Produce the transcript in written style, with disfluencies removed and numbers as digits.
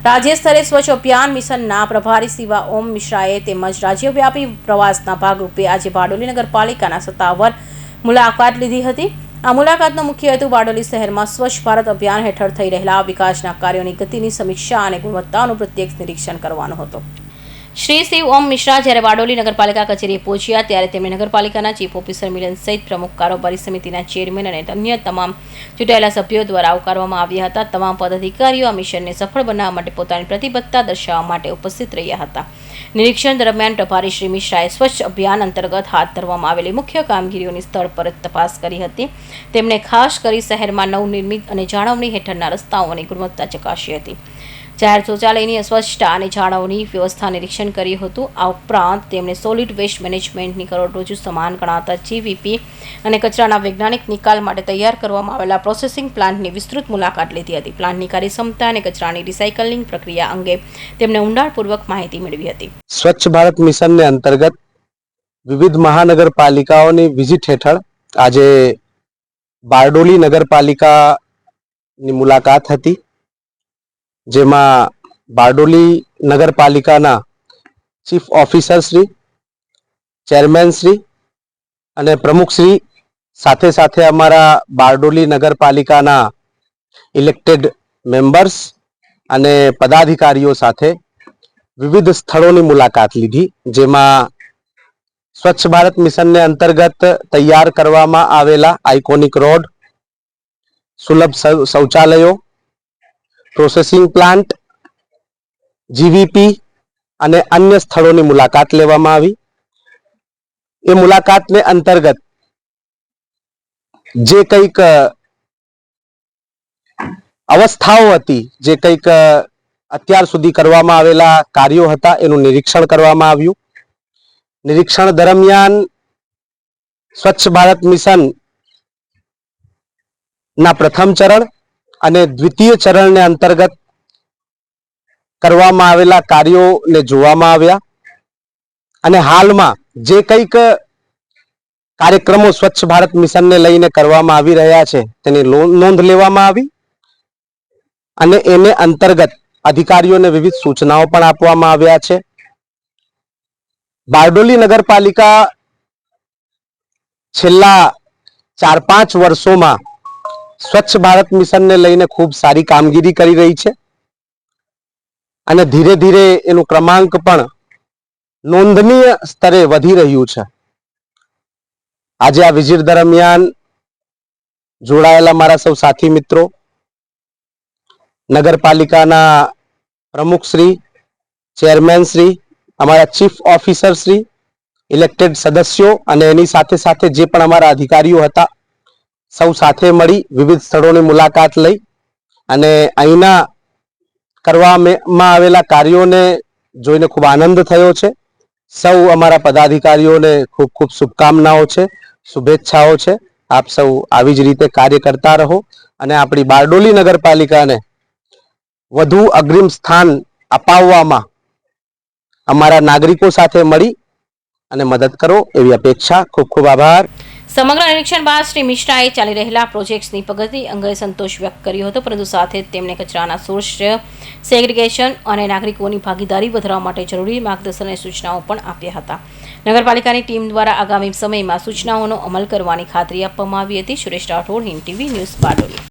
રાજ્ય સ્તરે સ્વચ્છ અભિયાન મિશનના પ્રભારી શિવા ઓમ મિશ્રાએ તેમજ રાજ્યવ્યાપી પ્રવાસના ભાગરૂપે આજે બારડોલી નગરપાલિકાના સત્તાવાર મુલાકાત લીધી હતી। આ મુલાકાતનો મુખ્ય હેતુ બારડોલી શહેરમાં સ્વચ્છ ભારત અભિયાન હેઠળ થઈ રહેલા વિકાસના કાર્યોની ગતિની સમીક્ષા અને ગુણવત્તાનું પ્રત્યક્ષ નિરીક્ષણ કરવાનો હતો। શ્રી શિવ ઓમ મિશ્રા જ્યારે બારડોલી નગરપાલિકા કચેરીએ પહોંચ્યા ત્યારે તેમણે નગરપાલિકાના ચીફ ઓફિસર મિલન સહિત પ્રમુખ કારોબારી સમિતિના ચેરમેન અને અન્ય તમામ ચૂંટાયેલા સભ્યો દ્વારા આવકારવામાં આવ્યા હતા। તમામ પદાધિકારીઓ આ મિશનને સફળ બનાવવા માટે પોતાની પ્રતિબદ્ધતા દર્શાવવા માટે ઉપસ્થિત રહ્યા હતા। નિરીક્ષણ દરમિયાન પ્રભારી શ્રી મિશ્રાએ સ્વચ્છ અભિયાન અંતર્ગત હાથ ધરવામાં આવેલી મુખ્ય કામગીરીઓની સ્થળ પર તપાસ કરી હતી। તેમણે ખાસ કરી શહેરમાં નવનિર્મિત અને જાળવણી હેઠળના રસ્તાઓની ગુણવત્તા ચકાસી હતી। જાહેર શૌચાલયની અસ્વચ્છતા અને જાળવણી વ્યવસ્થા નિરીક્ષણ કર્યું હતું। આ ઉપરાંત તેમણે સોલિડ વેસ્ટ મેનેજમેન્ટની કરોડરજ્જુ સમાન ગણાતા જીવીપી અને કચરાના વૈજ્ઞાનિક નિકાલ માટે તૈયાર કરવામાં આવેલા પ્રોસેસિંગ પ્લાન્ટની વિસ્તૃત મુલાકાત લીધી હતી। પ્લાન્ટની કાર્યક્ષમતા અને કચરાની રિસાયકલિંગ પ્રક્રિયા અંગે તેમણે ઊંડાણપૂર્વક માહિતી મેળવી હતી। સ્વચ્છ ભારત મિશનને અંતર્ગત વિવિધ મહાનગરપાલિકાઓની વિઝિટ હેઠળ આજે બારડોલી નગરપાલિકાની મુલાકાત હતી, જેમાં બારડોલી નગરપાલિકાના chief officer Shri, chairman Shri અને પ્રમુખ શ્રી સાથે સાથે અમારા બારડોલી નગરપાલિકાના ઇલેક્ટેડ મેમ્બર્સ અને પદાધિકારીઓ સાથે વિવિધ સ્થળોની મુલાકાત લીધી, જેમાં સ્વચ્છ ભારત મિશનને અંતર્ગત તૈયાર કરવામાં આવેલા આઇકોનિક રોડ, સુલભ શૌચાલયો, પ્રોસેસિંગ પ્લાન્ટ, જીવીપી અને અન્ય સ્થળોની મુલાકાત લેવામાં આવી। એ મુલાકાતને અંતર્ગત જે કંઈક અવસ્થાઓ હતી, જે કંઈક અત્યાર સુધી કરવામાં આવેલા કાર્યો હતા, એનું નિરીક્ષણ કરવામાં આવ્યું। નિરીક્ષણ દરમિયાન સ્વચ્છ ભારત મિશન ના પ્રથમ ચરણ અને દ્વિતીય ચરણને અંતર્ગત કરવામાં આવેલા કાર્યોને જોવામાં આવ્યા અને હાલમાં જે કંઈક કાર્યક્રમો સ્વચ્છ ભારત મિશનને લઈને કરવામાં આવી રહ્યા છે તેની નોંધ લેવામાં આવી અને એને અંતર્ગત અધિકારીઓને વિવિધ સૂચનાઓ પણ આપવામાં આવ્યા છે। બારડોલી નગરપાલિકા છેલ્લા 4-5 વર્ષોમાં સ્વચ્છ ભારત મિશનને લઈને ખૂબ સારી કામગીરી કરી રહી છે અને ધીરે ધીરે એનું ક્રમાંક પણ નોંધનીય સ્તરે વધી રહ્યું છે। આજે આ વિઝિટ દરમિયાન જોડાયેલા મારા સૌ સાથી મિત્રો, નગરપાલિકાના પ્રમુખ શ્રી, ચેરમેન શ્રી, અમારા ચીફ ઓફિસર શ્રી, ઇલેક્ટેડ સદસ્યો અને એની સાથે સાથે જે પણ અમારા અધિકારીઓ હતા, સૌ સાથે મળી વિવિધ સ્થળોની મુલાકાત લઈ અને અહીંના કરવામાં આવેલા કાર્યોને જોઈને ખૂબ આનંદ થયો છે। સૌ અમારા પદાધિકારીઓને ખૂબ ખૂબ શુભકામનાઓ છે, શુભેચ્છાઓ છે। આપ સૌ આવી જ રીતે કાર્ય કરતા રહો અને આપણી બારડોલી નગરપાલિકાને વધુ અગ્રિમ સ્થાન અપાવવામાં અમારા નાગરિકો સાથે મળી અને મદદ કરો એવી અપેક્ષા। ખૂબ ખૂબ આભાર। સમગ્ર નિરીક્ષણ બાદ શ્રી મિશ્રાએ ચાલી રહેલા પ્રોજેક્ટ્સની પ્રગતિ અંગે સંતોષ વ્યક્ત કર્યો હતો, પરંતુ સાથે તેમણે કચરાના સોર્સ સેગ્રીગેશન અને નાગરિકોની ભાગીદારી વધારવા માટે જરૂરી માર્ગદર્શન અને સૂચનાઓ પણ આપ્યા હતા। નગરપાલિકાની ટીમ દ્વારા આગામી સમયમાં સૂચનાઓનો અમલ કરવાની ખાતરી આપવામાં આવી હતી। Suresh Rathod, Hind TV news, Bardoli.